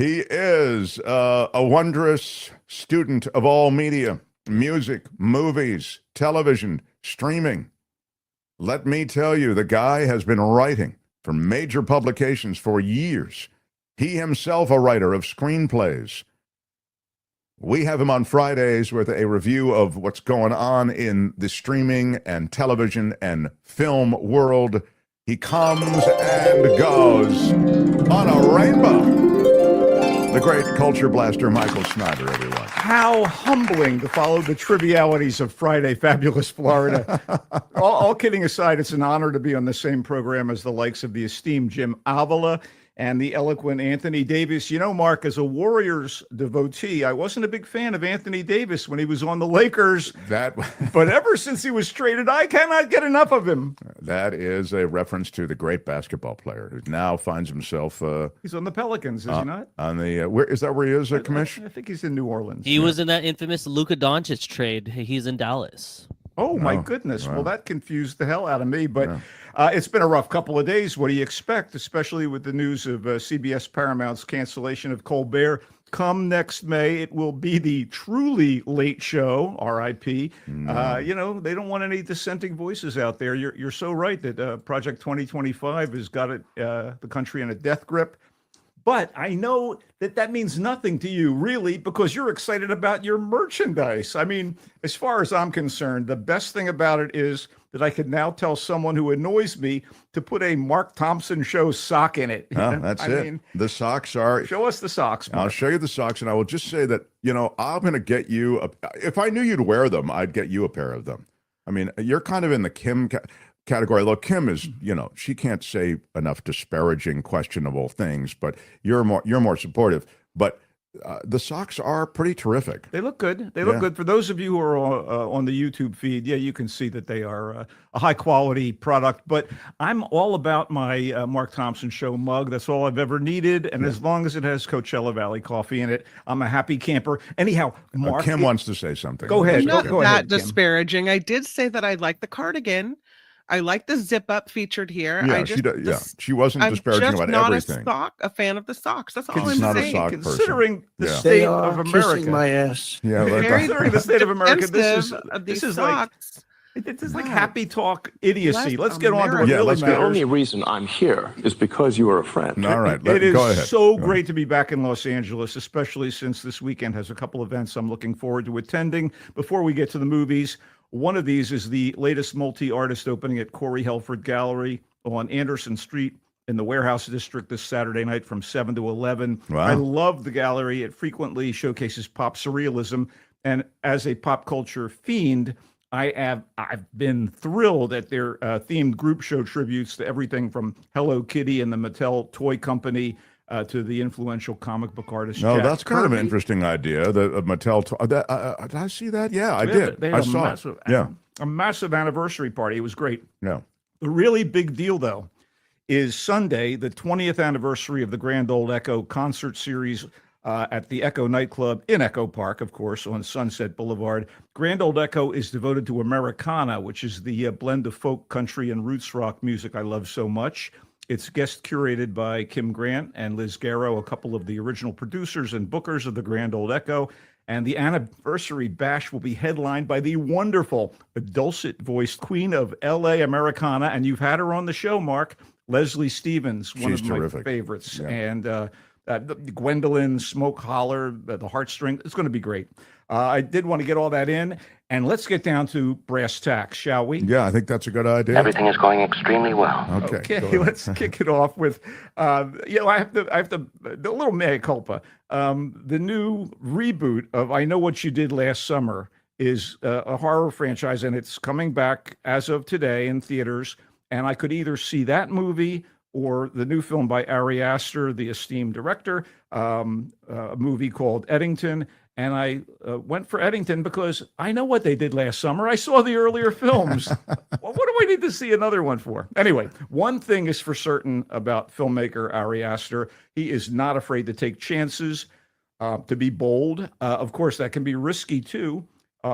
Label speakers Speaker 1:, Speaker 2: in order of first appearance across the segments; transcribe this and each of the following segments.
Speaker 1: He is a wondrous student of all media, music, movies, television, streaming. Let me tell you, the guy has been writing for major publications for years. He himself a writer of screenplays. We have him on Fridays with a review of what's going on in the streaming and television and film world. He comes and goes on a rainbow. The great culture blaster, Michael Snyder, everyone.
Speaker 2: How humbling to follow the trivialities of Friday, fabulous Florida. all kidding aside, it's an honor to be on the same program as the likes of the esteemed Jim Avila and the eloquent Anthony Davis. You know, Mark, as a Warriors devotee, I wasn't a big fan of Anthony Davis when he was on the Lakers. But ever since he was traded, I cannot get enough of him.
Speaker 1: That is a reference to the great basketball player who now finds himself.
Speaker 2: He's on the Pelicans, is he not?
Speaker 1: On the where is that? Where he is, Commish?
Speaker 2: I think he's in New Orleans.
Speaker 3: He was in that infamous Luka Doncic trade. He's in Dallas.
Speaker 2: Oh, my goodness.
Speaker 1: Wow.
Speaker 2: Well, that confused the hell out of me. But it's been a rough couple of days. What do you expect, especially with the news of CBS Paramount's cancellation of Colbert? Come next May, it will be the truly late show, RIP. You know, they don't want any dissenting voices out there. You're so right that Project 2025 has got the country in a death grip. But I know that means nothing to you, really, because you're excited about your merchandise. I mean, as far as I'm concerned, the best thing about it is that I can now tell someone who annoys me to put a Mark Thompson show sock in it.
Speaker 1: That's it. Mean, the socks are...
Speaker 2: Show us the socks, Mark.
Speaker 1: I'll show you the socks, and I will just say that, you know, I'm going to get you... if I knew you'd wear them, I'd get you a pair of them. I mean, you're kind of in the Kim... category. Look, Kim is, you know, she can't say enough disparaging, questionable things, but you're more supportive. But the socks are pretty terrific.
Speaker 2: They look good. They look good. For those of you who are on the YouTube feed, you can see that they are a high quality product. But I'm all about my Mark Thompson Show mug. That's all I've ever needed. And as long as it has Coachella Valley coffee in it, I'm a happy camper. Anyhow, Mark,
Speaker 1: Kim wants to say something.
Speaker 2: Go ahead.
Speaker 4: Not
Speaker 2: go
Speaker 4: that
Speaker 2: ahead,
Speaker 4: disparaging. I did say that I like the cardigan. I like the zip up featured here.
Speaker 1: Yeah, she wasn't disparaging about everything.
Speaker 4: I'm just not a fan of the socks. That's all
Speaker 1: She's
Speaker 4: I'm
Speaker 1: not
Speaker 4: saying.
Speaker 1: a sock
Speaker 2: Considering the
Speaker 1: person.
Speaker 2: state of America,
Speaker 5: my ass.
Speaker 1: Yeah,
Speaker 2: considering the state of America, this is
Speaker 4: socks.
Speaker 2: It's like happy talk idiocy. Let's get on to what really matters.
Speaker 5: The only reason I'm here is because you are a friend.
Speaker 1: All right,
Speaker 2: it is
Speaker 1: go ahead.
Speaker 2: So great to be back in Los Angeles, especially since this weekend has a couple events I'm looking forward to attending. Before we get to the movies, one of these is the latest multi-artist opening at Corey Helford Gallery on Anderson Street in the Warehouse District this Saturday night from 7 to 11.
Speaker 1: Wow.
Speaker 2: I love the gallery. It frequently showcases pop surrealism. And as a pop culture fiend, I've been thrilled at their themed group show tributes to everything from Hello Kitty and the Mattel Toy Company to the influential comic book artist.
Speaker 1: No,
Speaker 2: Jack
Speaker 1: that's kind of
Speaker 2: Kirby.
Speaker 1: an interesting idea. The Mattel. Did I see that? Yeah, I did. I saw it. Yeah,
Speaker 2: a massive anniversary party. It was great.
Speaker 1: Yeah.
Speaker 2: The really big deal, though, is Sunday, the 20th anniversary of the Grand Ole Echo concert series at the Echo nightclub in Echo Park, of course, on Sunset Boulevard. Grand Ole Echo is devoted to Americana, which is the blend of folk, country, and roots rock music I love so much. It's guest curated by Kim Grant and Liz Garrow, a couple of the original producers and bookers of the Grand Ole Echo. And the anniversary bash will be headlined by the wonderful, dulcet-voiced queen of L.A. Americana. And you've had her on the show, Mark, Leslie Stevens, one
Speaker 1: She's
Speaker 2: of my
Speaker 1: terrific.
Speaker 2: favorites.
Speaker 1: Yeah.
Speaker 2: And Gwendolyn, Smoke Holler, the Heartstring. It's going to be great. I did want to get all that in. And let's get down to brass tacks, shall we?
Speaker 1: Yeah, I think that's a good idea.
Speaker 6: Everything is going extremely well.
Speaker 1: Okay,
Speaker 2: let's kick it off with, I have to, a little mea culpa. The new reboot of I Know What You Did Last Summer is a horror franchise, and it's coming back as of today in theaters. And I could either see that movie or the new film by Ari Aster, the esteemed director, a movie called Eddington. And I went for Eddington because I know what they did last summer. I saw the earlier films. Well, what do I need to see another one for? Anyway, one thing is for certain about filmmaker Ari Aster. He is not afraid to take chances, to be bold. Of course, that can be risky too.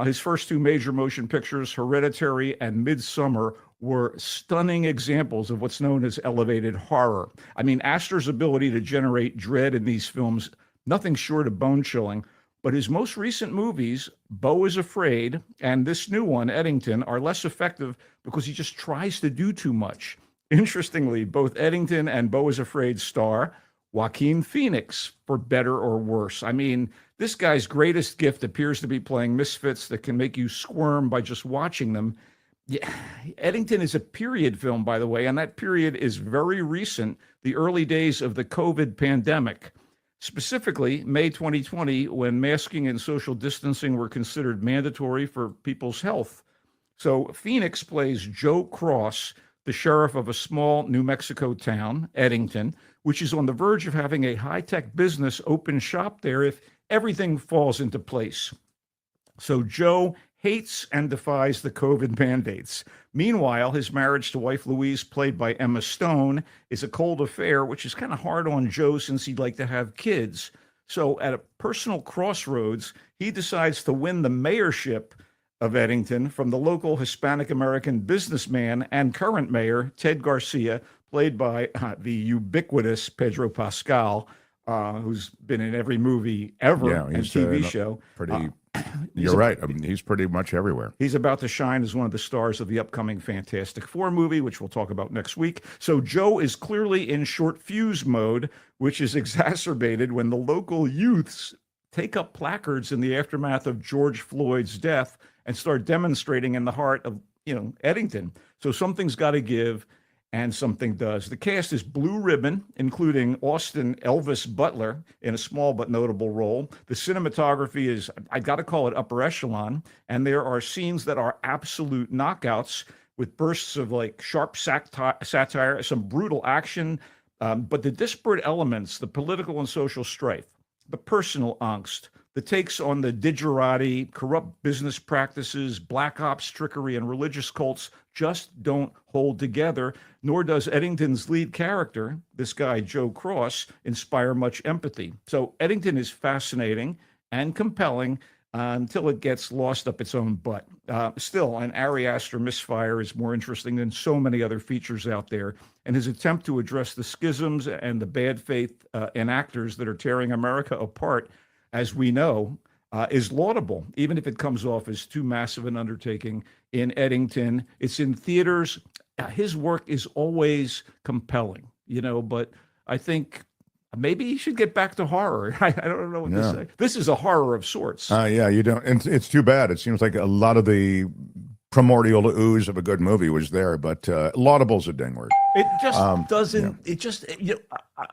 Speaker 2: His first two major motion pictures, Hereditary and Midsummer, were stunning examples of what's known as elevated horror. I mean, Astor's ability to generate dread in these films, nothing short of bone-chilling. But his most recent movies, Beau is Afraid, and this new one, Eddington, are less effective because he just tries to do too much. Interestingly, both Eddington and Beau is Afraid star Joaquin Phoenix, for better or worse. I mean, this guy's greatest gift appears to be playing misfits that can make you squirm by just watching them. Yeah, Eddington is a period film, by the way, and that period is very recent, the early days of the COVID pandemic. Specifically, May 2020, when masking and social distancing were considered mandatory for people's health. So Phoenix plays Joe Cross, the sheriff of a small New Mexico town, Eddington, which is on the verge of having a high-tech business open shop there if everything falls into place. So Joe hates and defies the COVID mandates. Meanwhile, his marriage to wife Louise, played by Emma Stone, is a cold affair, which is kind of hard on Joe since he'd like to have kids. So at a personal crossroads, he decides to win the mayorship of Eddington from the local Hispanic-American businessman and current mayor, Ted Garcia, played by the ubiquitous Pedro Pascal, who's been in every movie ever and TV show.
Speaker 1: You're right. I mean, he's pretty much everywhere.
Speaker 2: He's about to shine as one of the stars of the upcoming Fantastic Four movie, which we'll talk about next week. So Joe is clearly in short fuse mode, which is exacerbated when the local youths take up placards in the aftermath of George Floyd's death and start demonstrating in the heart of, Eddington. So something's got to give, and something does. The cast is blue ribbon, including Austin Elvis Butler in a small but notable role. The cinematography is, I got to call it upper echelon, and there are scenes that are absolute knockouts with bursts of like sharp satire, some brutal action, but the disparate elements, the political and social strife, the personal angst, the takes on the digerati, corrupt business practices, black ops trickery, and religious cults just don't hold together, nor does Eddington's lead character, this guy, Joe Cross, inspire much empathy. So Eddington is fascinating and compelling until it gets lost up its own butt. Still, an Ari Aster misfire is more interesting than so many other features out there, and his attempt to address the schisms and the bad faith in actors that are tearing America apart, as we know, is laudable, even if it comes off as too massive an undertaking. In Eddington, it's in theaters. His work is always compelling, but I think maybe he should get back to horror. I don't know what to say. This is a horror of sorts.
Speaker 1: Yeah, you don't. It's too bad. It seems like a lot of the primordial ooze of a good movie was there, but laudable's a ding word.
Speaker 2: It just doesn't. It just.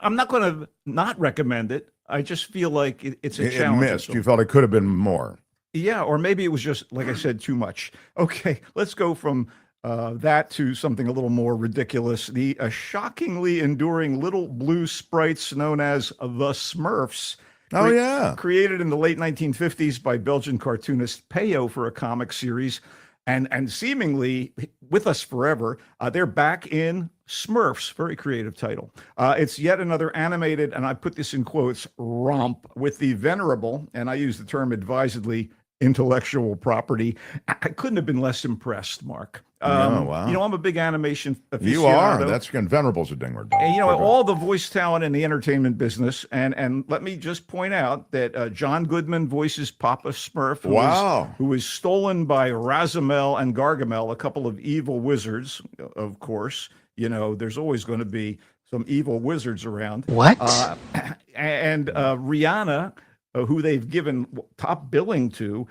Speaker 2: I'm not going to not recommend it. I just feel like it's a challenge.
Speaker 1: It missed. You felt it could have been more.
Speaker 2: Yeah, or maybe it was just, like I said, too much. Okay, let's go from that to something a little more ridiculous. The shockingly enduring little blue sprites known as the Smurfs.
Speaker 1: Oh, yeah.
Speaker 2: Created in the late 1950s by Belgian cartoonist Peyo for a comic series. And seemingly with us forever, they're back in Smurfs. Very creative title. It's yet another animated, and I put this in quotes, romp with the venerable, and I use the term advisedly, intellectual property. I couldn't have been less impressed, Mark.
Speaker 1: Wow.
Speaker 2: I'm a big animation aficionado.
Speaker 1: You are. That's good. Venerable's a ding word.
Speaker 2: And, all the voice talent in the entertainment business. And let me just point out that John Goodman voices Papa Smurf, who was stolen by Razamel and Gargamel, a couple of evil wizards, of course. There's always going to be some evil wizards around.
Speaker 6: What?
Speaker 2: And Rihanna, who they've given top billing to,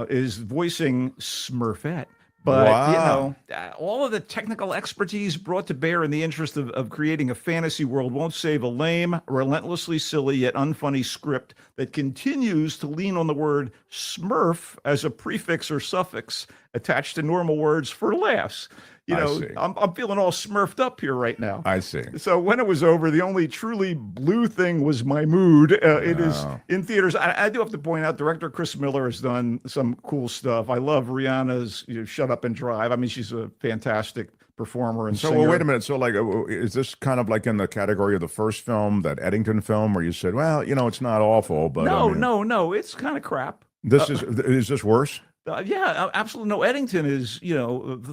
Speaker 2: is voicing Smurfette. But, all of the technical expertise brought to bear in the interest of creating a fantasy world won't save a lame, relentlessly silly, yet unfunny script that continues to lean on the word Smurf as a prefix or suffix attached to normal words for laughs. I'm feeling all smurfed up here right now.
Speaker 1: I see.
Speaker 2: So when it was over, the only truly blue thing was my mood. It is in theaters. I do have to point out, director Chris Miller has done some cool stuff. I love Rihanna's Shut Up and Drive. I mean, she's a fantastic performer and singer.
Speaker 1: Well, wait a minute. So, is this kind of like in the category of the first film, that Eddington film, where you said, well, it's not awful, but
Speaker 2: no, it's kind of crap.
Speaker 1: Is this worse?
Speaker 2: Yeah, absolutely. No, Eddington is,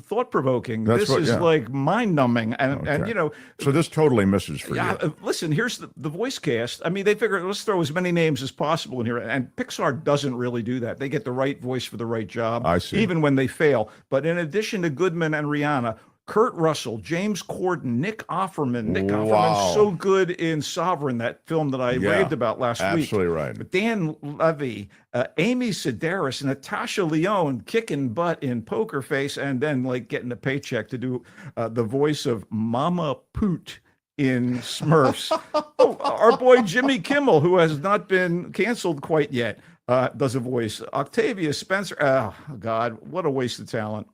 Speaker 2: thought provoking.
Speaker 1: That's
Speaker 2: This
Speaker 1: what-
Speaker 2: is
Speaker 1: yeah.
Speaker 2: like mind numbing. And
Speaker 1: Okay. So this totally misses for
Speaker 2: yeah,
Speaker 1: you.
Speaker 2: listen, here's the voice cast. I mean, they figure let's throw as many names as possible in here. And Pixar doesn't really do that. They get the right voice for the right job,
Speaker 1: I see.
Speaker 2: even when they fail. But in addition to Goodman and Rihanna, Kurt Russell, James Corden, Nick Offerman. Nick
Speaker 1: Wow.
Speaker 2: Offerman's so good in Sovereign, that film that I
Speaker 1: Yeah,
Speaker 2: raved about last week.
Speaker 1: absolutely right.
Speaker 2: Dan Levy, Amy Sedaris, Natasha Lyonne kicking butt in Poker Face, and then like getting a paycheck to do the voice of Mama Poot in Smurfs. Oh, our boy Jimmy Kimmel, who has not been canceled quite yet, does a voice. Octavia Spencer. Oh, God, what a waste of talent.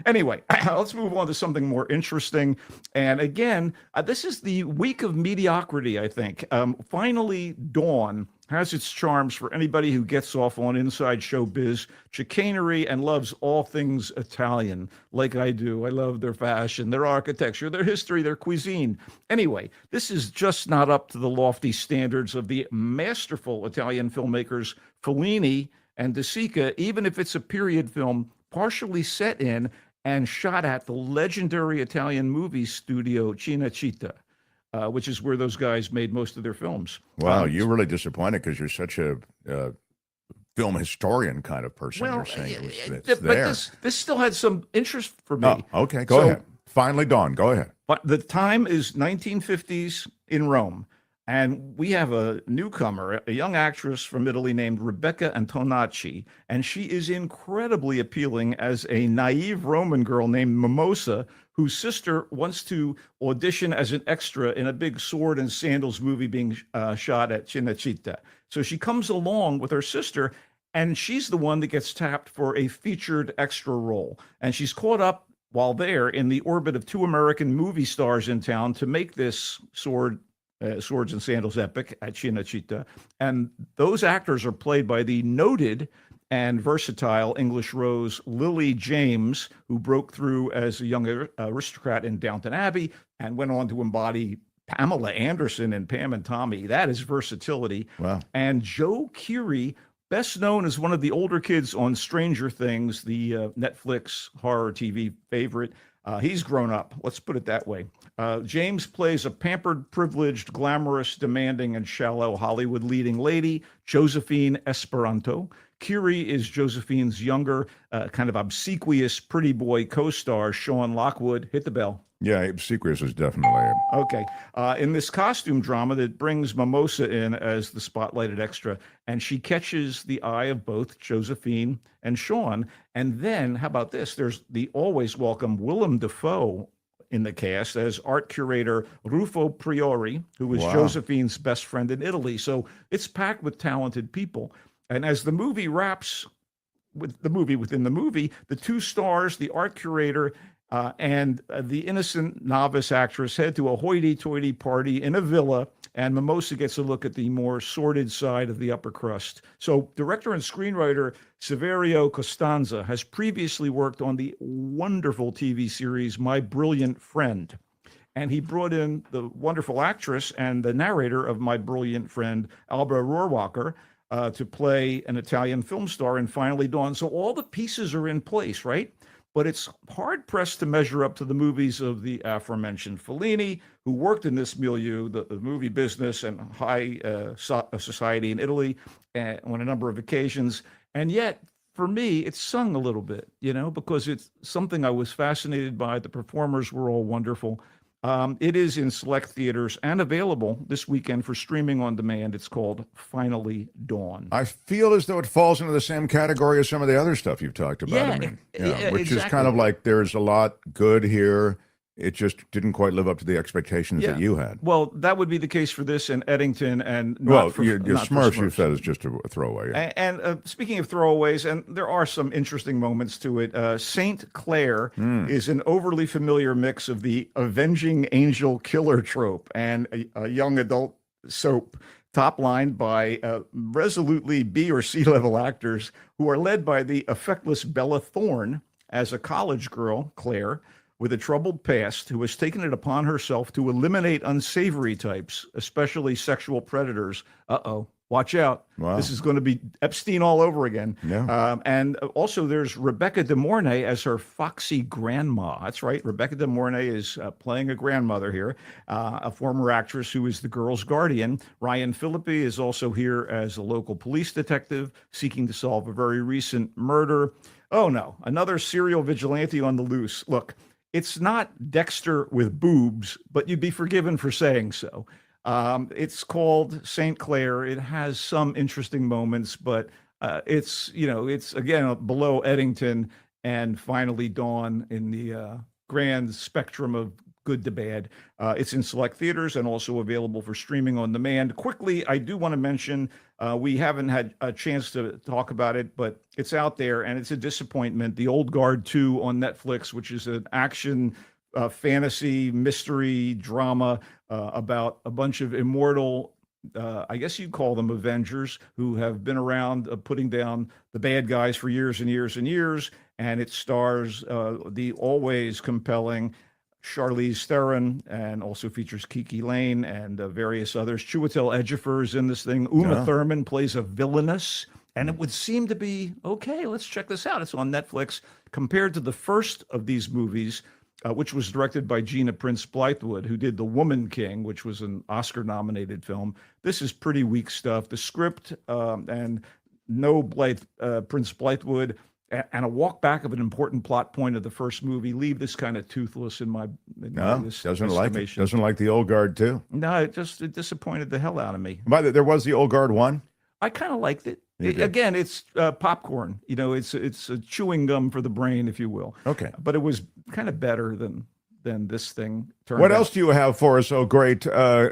Speaker 2: Anyway, let's move on to something more interesting. And again, this is the week of mediocrity, I think. Finally, Dawn has its charms for anybody who gets off on inside showbiz chicanery and loves all things Italian, like I do. I love their fashion, their architecture, their history, their cuisine. Anyway, this is just not up to the lofty standards of the masterful Italian filmmakers Fellini and De Sica, even if it's a period film partially set in and shot at the legendary Italian movie studio Cinecittà, which is where those guys made most of their films.
Speaker 1: Wow, you're really disappointed because you're such a film historian kind of person. You're saying it's
Speaker 2: but
Speaker 1: there.
Speaker 2: this still had some interest for me.
Speaker 1: Oh, okay, go ahead. Finally, Dawn, go ahead.
Speaker 2: But the time is 1950s in Rome. And we have a newcomer, a young actress from Italy named Rebecca Antonacci, and she is incredibly appealing as a naive Roman girl named Mimosa, whose sister wants to audition as an extra in a big sword and sandals movie being shot at Cinecittà. So she comes along with her sister, and she's the one that gets tapped for a featured extra role. And she's caught up while there in the orbit of two American movie stars in town to make this Swords and Sandals epic at Cinecittà. And those actors are played by the noted and versatile English rose Lily James, who broke through as a young aristocrat in Downton Abbey and went on to embody Pamela Anderson in Pam and Tommy. That is versatility.
Speaker 1: Wow.
Speaker 2: And Joe Keery, best known as one of the older kids on Stranger Things, the Netflix horror TV favorite. He's grown up, let's put it that way. James plays a pampered, privileged, glamorous, demanding, and shallow Hollywood leading lady, Josephine Esperanto. Curie is Josephine's younger, kind of obsequious, pretty boy co-star, Sean Lockwood. Hit the bell.
Speaker 1: Yeah, Obsequious is definitely.
Speaker 2: Okay. In this costume drama that brings Mimosa in as the spotlighted extra, and she catches the eye of both Josephine and Sean. And then, how about this? There's the always welcome Willem Dafoe in the cast as art curator Rufo Priori, who was
Speaker 1: Wow.
Speaker 2: Josephine's best friend in Italy. So it's packed with talented people. And as the movie wraps with the movie within the movie, the two stars, the art curator, and the innocent novice actress head to a hoity-toity party in a villa, and Mimosa gets a look at the more sordid side of the upper crust. So director and screenwriter Saverio Costanza has previously worked on the wonderful TV series My Brilliant Friend. And he brought in the wonderful actress and the narrator of My Brilliant Friend, Alba Rohrwacher, to play an Italian film star in Finally Dawn. So all the pieces are in place, right? But it's hard-pressed to measure up to the movies of the aforementioned Fellini, who worked in this milieu, the movie business and high society in Italy on a number of occasions. And yet, for me, it's sung a little bit, because it's something I was fascinated by. The performers were all wonderful. It is in select theaters and available this weekend for streaming on demand. It's called Finally Dawn.
Speaker 1: I feel as though it falls into the same category as some of the other stuff you've talked about.
Speaker 2: Yeah,
Speaker 1: which is
Speaker 2: exactly.
Speaker 1: kind of like there's a lot good here. It just didn't quite live up to the expectations that you had.
Speaker 2: Well, that would be the case for this and Eddington, and
Speaker 1: Well,
Speaker 2: not for,
Speaker 1: your
Speaker 2: not for
Speaker 1: Smurfs, you said, is just a throwaway. Yeah.
Speaker 2: And speaking of throwaways, and there are some interesting moments to it, Saint Clair is an overly familiar mix of the avenging angel killer trope and a young adult soap, top-lined by resolutely B or C level actors who are led by the effectless Bella Thorne as a college girl, Claire, with a troubled past, who has taken it upon herself to eliminate unsavory types, especially sexual predators. Uh-oh, watch out.
Speaker 1: Wow.
Speaker 2: This is going to be Epstein all over again.
Speaker 1: Yeah.
Speaker 2: And also there's Rebecca De Mornay as her foxy grandma. That's right. Rebecca De Mornay is playing a grandmother here, a former actress who is the girl's guardian. Ryan Phillippe is also here as a local police detective seeking to solve a very recent murder. Oh no, another serial vigilante on the loose. Look, it's not Dexter with boobs, but you'd be forgiven for saying so. It's called St. Clair. It has some interesting moments, but it's again below Eddington and finally Dawn in the grand spectrum of good to bad. It's in select theaters and also available for streaming on demand. Quickly, I do want to mention we haven't had a chance to talk about it, but it's out there and it's a disappointment. The Old Guard 2 on Netflix, which is an action fantasy mystery drama about a bunch of immortal, I guess you'd call them Avengers, who have been around putting down the bad guys for years and years and years. And it stars the always compelling Charlize Theron and also features Kiki Lane and various others. Chiwetel Ejiofor is in this thing. Uma Thurman plays a villainess. And it would seem to be, okay, let's check this out. It's on Netflix. Compared to the first of these movies, which was directed by Gina Prince Bythewood, who did The Woman King, which was an Oscar-nominated film. This is pretty weak stuff. The script and no Prince Bythewood and a walk back of an important plot point of the first movie leave this kind of toothless in my
Speaker 1: doesn't like it. Doesn't like the Old Guard too.
Speaker 2: No, it disappointed the hell out of me.
Speaker 1: By the way, there was the Old Guard 1.
Speaker 2: I kind of liked it. Again, it's popcorn. It's a chewing gum for the brain, if you will.
Speaker 1: Okay.
Speaker 2: But it was kind of better than this thing turned
Speaker 1: What
Speaker 2: out.
Speaker 1: else do you have for us, oh great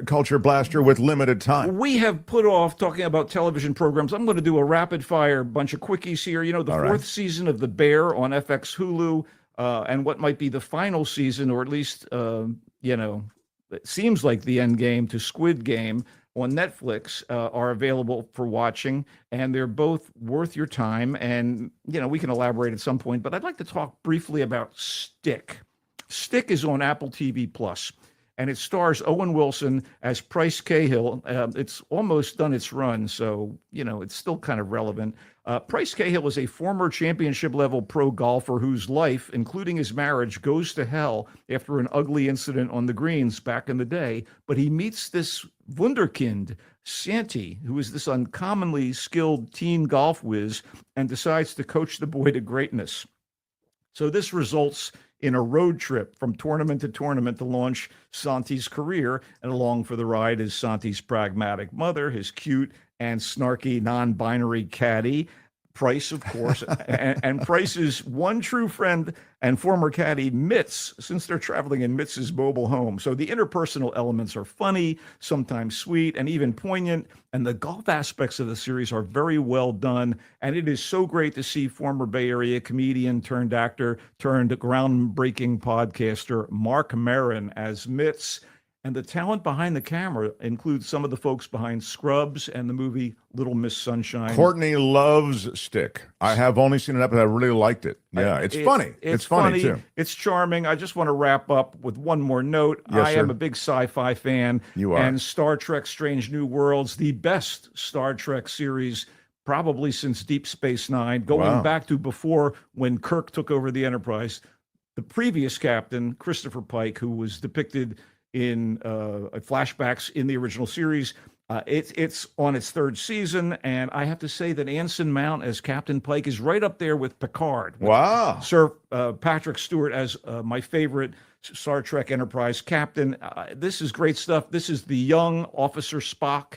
Speaker 1: culture blaster with limited time?
Speaker 2: We have put off talking about television programs. I'm going to do a rapid fire bunch of quickies here. The fourth season of The Bear on FX Hulu, and what might be the final season, or at least, it seems like the end game to Squid Game on Netflix are available for watching, and they're both worth your time. And, we can elaborate at some point, but I'd like to talk briefly about Stick. Stick is on Apple TV Plus, and it stars Owen Wilson as Price Cahill. It's almost done its run, so, it's still kind of relevant. Price Cahill is a former championship-level pro golfer whose life, including his marriage, goes to hell after an ugly incident on the greens back in the day. But he meets this wunderkind, Santi, who is this uncommonly skilled teen golf whiz, and decides to coach the boy to greatness. So this results in a road trip from tournament to tournament to launch Santi's career, and along for the ride is Santi's pragmatic mother, his cute and snarky non-binary caddy, Price, of course, and Price's one true friend and former caddy, Mitz, since they're traveling in Mitz's mobile home. So the interpersonal elements are funny, sometimes sweet, and even poignant, and the golf aspects of the series are very well done. And it is so great to see former Bay Area comedian turned actor turned groundbreaking podcaster Mark Maron as Mitz. And the talent behind the camera includes some of the folks behind Scrubs and the movie Little Miss Sunshine.
Speaker 1: Courtney loves Stick. I have only seen an episode. I really liked it. Yeah, it's funny. It's funny too.
Speaker 2: It's charming. I just want to wrap up with one more note.
Speaker 1: Yes,
Speaker 2: I am a big sci-fi fan.
Speaker 1: You are.
Speaker 2: And Star Trek Strange New Worlds, the best Star Trek series probably since Deep Space Nine, going back to before when Kirk took over the Enterprise. The previous captain, Christopher Pike, who was depicted in flashbacks in the original series. It's on its third season, and I have to say that Anson Mount as Captain Pike is right up there with Picard.
Speaker 1: Wow.
Speaker 2: Sir Patrick Stewart as my favorite Star Trek Enterprise captain. This is great stuff. This is the young Officer Spock,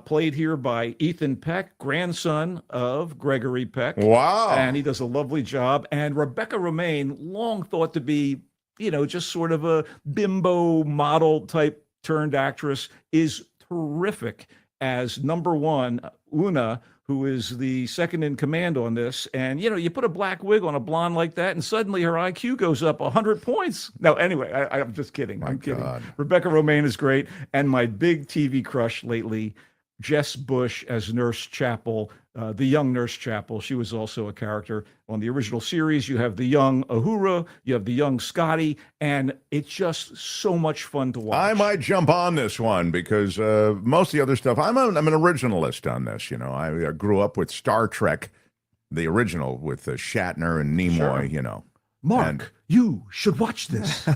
Speaker 2: played here by Ethan Peck, grandson of Gregory Peck.
Speaker 1: Wow.
Speaker 2: And he does a lovely job. And Rebecca Romaine, long thought to be just sort of a bimbo model type turned actress, is terrific as number one, Una, who is the second in command on this. And, you put a black wig on a blonde like that, and suddenly her IQ goes up 100 points. No, anyway, I'm just kidding. I'm kidding. Rebecca Romaine is great. And my big TV crush lately, Jess Bush as Nurse Chapel, the young Nurse Chapel. She was also a character on the original series. You have the young Uhura, you have the young Scotty, and it's just so much fun to watch.
Speaker 1: I might jump on this one because most of the other stuff, I'm an originalist on this. You know, I grew up with Star Trek, the original with Shatner and Nimoy.
Speaker 2: Sure.
Speaker 1: You know,
Speaker 2: Mark, you should watch this.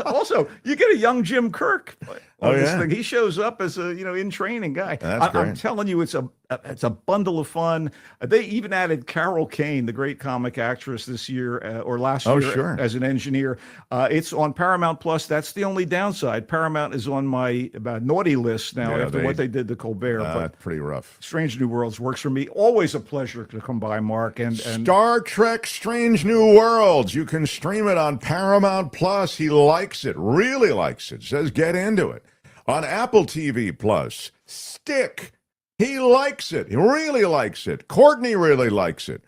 Speaker 2: Also, you get a young Jim Kirk on this thing. He shows up as a in training guy. I'm telling you, it's a bundle of fun. They even added Carol Kane, the great comic actress, this year or last year as an engineer. It's on Paramount Plus. That's the only downside. Paramount is on my naughty list now after what they did to Colbert.
Speaker 1: But pretty rough.
Speaker 2: Strange New Worlds works for me. Always a pleasure to come by, Mark. And
Speaker 1: Star Trek Strange New Worlds. You can stream it on Paramount Plus. He likes it, really likes it. Says get into it. On Apple TV Plus, Stick. He likes it. He really likes it. Courtney really likes it.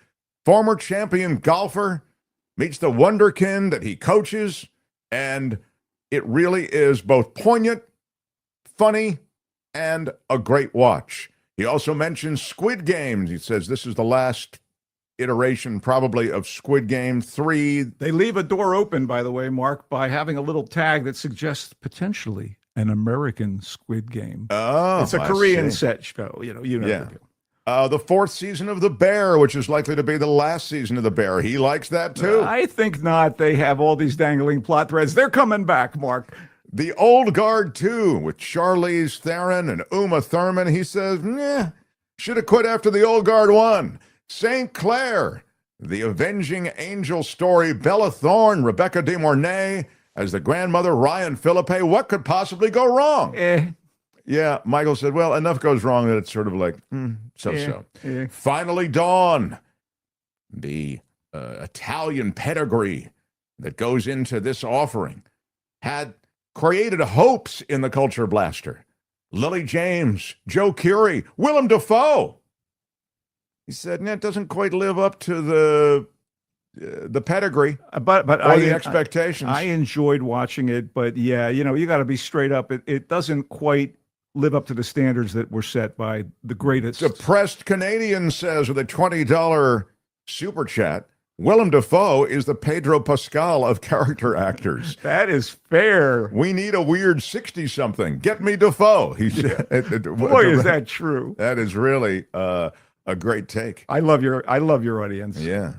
Speaker 1: Former champion golfer meets the wonderkin that he coaches, and it really is both poignant, funny, and a great watch. He also mentions Squid Games. He says this is the last iteration probably of Squid Game 3.
Speaker 2: They leave a door open, by the way, Mark, by having a little tag that suggests potentially an American Squid Game.
Speaker 1: Oh,
Speaker 2: it's a Korean set show. You know the deal.
Speaker 1: The fourth season of The Bear, which is likely to be the last season of The Bear. He likes that too.
Speaker 2: I think not. They have all these dangling plot threads. They're coming back, Mark.
Speaker 1: The Old Guard 2 with Charlize Theron and Uma Thurman. He says, should have quit after The Old Guard 1. St. Clair, the Avenging Angel story. Bella Thorne, Rebecca De Mornay as the grandmother, Ryan Philippe. What could possibly go wrong? Yeah, Michael said, well, enough goes wrong that it's sort of like, so-so. Finally Dawn, the Italian pedigree that goes into this offering, had created hopes in the Culture Blaster. Lily James, Joe Curie, Willem Dafoe. He said, it doesn't quite live up to the pedigree, but the expectations.
Speaker 2: I enjoyed watching it, but yeah, you got to be straight up. It doesn't quite live up to the standards that were set by the greatest.
Speaker 1: Depressed Canadian says with a $20 super chat, Willem Dafoe is the Pedro Pascal of character actors.
Speaker 2: That is fair.
Speaker 1: We need a weird 60-something. Get me Dafoe. He said,
Speaker 2: boy, is that true.
Speaker 1: That is really a great take.
Speaker 2: I love your audience.
Speaker 1: Yeah.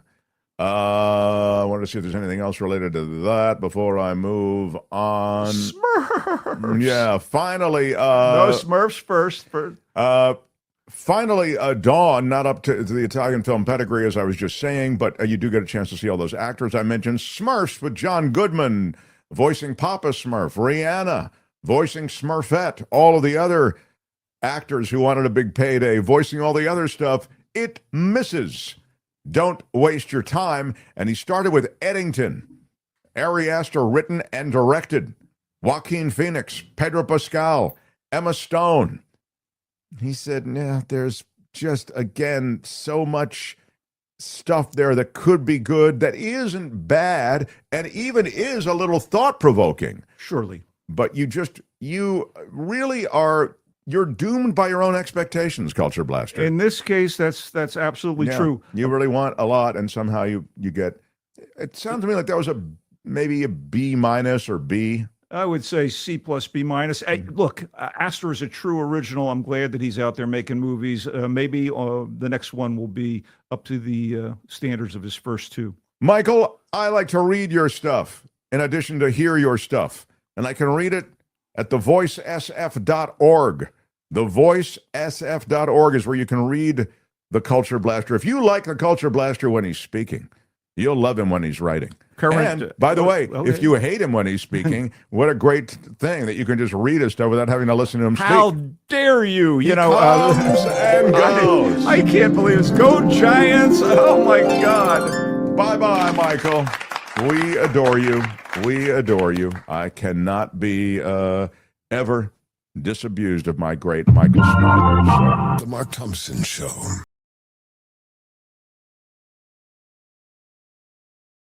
Speaker 1: I want to see if there's anything else related to that before I move on.
Speaker 2: Smurfs.
Speaker 1: Yeah, finally.
Speaker 2: No, Smurfs first.
Speaker 1: Finally, Dawn, not up to the Italian film pedigree, as I was just saying, but you do get a chance to see all those actors I mentioned. Smurfs with John Goodman voicing Papa Smurf, Rihanna voicing Smurfette, all of the other actors who wanted a big payday voicing all the other stuff. It misses. Don't waste your time. And he started with Eddington. Ari Aster written and directed. Joaquin Phoenix, Pedro Pascal, Emma Stone. He said, there's just, again, so much stuff there that could be good, that isn't bad, and even is a little thought-provoking.
Speaker 2: Surely.
Speaker 1: But you really are... You're doomed by your own expectations, Culture Blaster.
Speaker 2: In this case, that's absolutely true.
Speaker 1: You really want a lot, and somehow you get. It sounds to me like that was maybe a B- or B.
Speaker 2: I would say C+, B-. Hey, look, Astor is a true original. I'm glad that he's out there making movies. Maybe the next one will be up to the standards of his first two.
Speaker 1: Michael, I like to read your stuff in addition to hear your stuff, and I can read it at thevoicesf.org. Thevoicesf.org is where you can read the Culture Blaster. If you like the Culture Blaster when he's speaking, you'll love him when he's writing.
Speaker 2: Correct.
Speaker 1: And, by the way, if you hate him when he's speaking, what a great thing that you can just read his stuff without having to listen to him speak.
Speaker 2: How dare you?
Speaker 1: He comes and goes.
Speaker 2: I can't believe it. Go Giants. Oh, my God.
Speaker 1: Bye-bye, Michael. We adore you. We adore you. I cannot be ever disabused of my great Michael Snyder.
Speaker 7: The Mark Thompson Show.